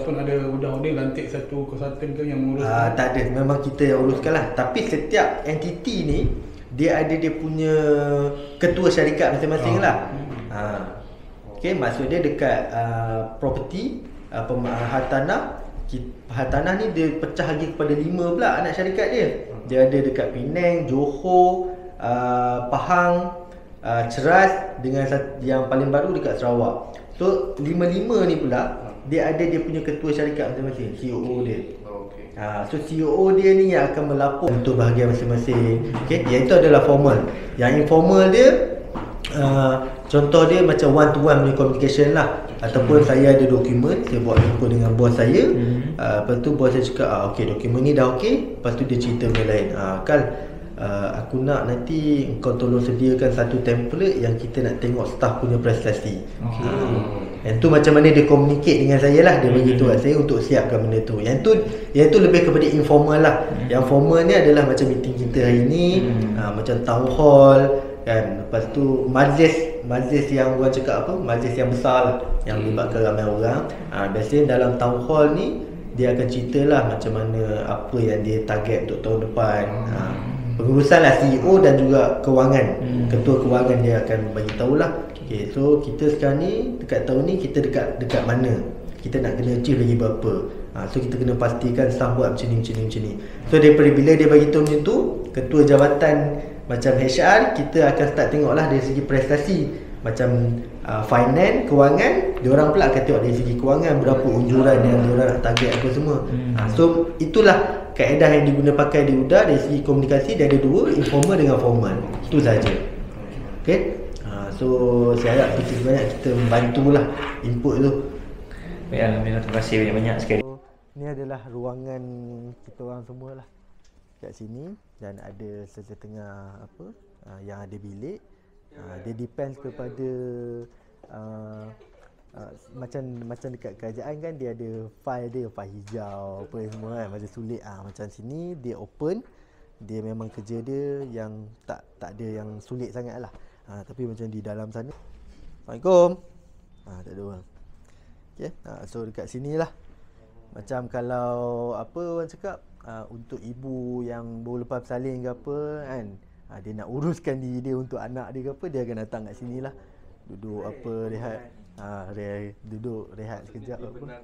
ataupun ada udang-udang lantik satu konsultan ke yang mengurus? Tak ada, memang kita yang uruskan lah. Tapi setiap entiti ni dia ada dia punya ketua syarikat masing-masing lah. Okay, maksud dia dekat property, hartanah ni dia pecah lagi kepada 5 pula anak syarikat dia. Dia ada dekat Penang, Johor, Pahang, Ceras, dengan yang paling baru dekat Sarawak. So 5 ni pula dia ada dia punya ketua syarikat masing-masing, CEO dia. So CEO dia ni yang akan melapor untuk bahagian masing-masing. Okay, yang itu adalah formal. Yang informal dia contoh dia macam one to one punya communication lah. Ataupun saya ada dokumen, saya buat jumpa dengan bos saya. Lepas tu bos saya cakap okey, dokumen ni dah okey. Lepas tu dia cerita benda lain. Aku nak nanti kau tolong sediakan satu template yang kita nak tengok staff punya prestasi. Yang tu macam mana dia communicate dengan saya lah. Dia bagi tahu kat saya untuk siapkan benda tu. Yang tu lebih kepada informal lah. Yang formal ni adalah macam meeting kita hari ni, macam town hall kan. Lepas tu majlis yang orang cakap apa, majlis yang besar lah, yang melibatkan ramai orang. Biasanya dalam town hall ni dia akan ceritalah macam mana apa yang dia target untuk tahun depan. Pengurusan lah CEO dan juga kewangan. Ketua kewangan dia akan bagi tahulah. Okay, so kita sekarang ni dekat tahun ni kita dekat mana, kita nak kena achieve lagi berapa. So kita kena pastikan staff buat macam ni. So daripada bila dia bagi tahu macam tu, ketua jabatan macam HR, kita akan start tengoklah dari segi prestasi. Macam finance, kewangan, diorang pula akan tengok dari segi kewangan berapa unjuran yang diorang nak target apa semua. So itulah kaedah yang diguna pakai di UDA. Dari segi komunikasi dia ada dua, informal dengan formal. Itu saja. Okay. So saya harap kita sebanyak kita membantulah input tu. Baik, alhamdulillah, terima kasih banyak-banyak sekali. So, ni adalah ruangan kita orang semua lah kat sini, dan ada setengah apa yang ada bilik. Dia depends kepada macam dekat kerajaan kan, dia ada file hijau apa semua kan, macam sulit. Macam sini dia open, dia memang kerja dia yang tak ada yang sulit sangat lah. Tapi macam di dalam sana, Assalamualaikum, tak ada orang. Okay, so dekat sini lah, macam kalau apa orang cakap, untuk ibu yang baru lepas bersalin ke apa kan, dia nak uruskan diri dia untuk anak dia ke apa, dia akan datang kat sini lah, duduk apa, rehat, duduk rehat sekejap apa.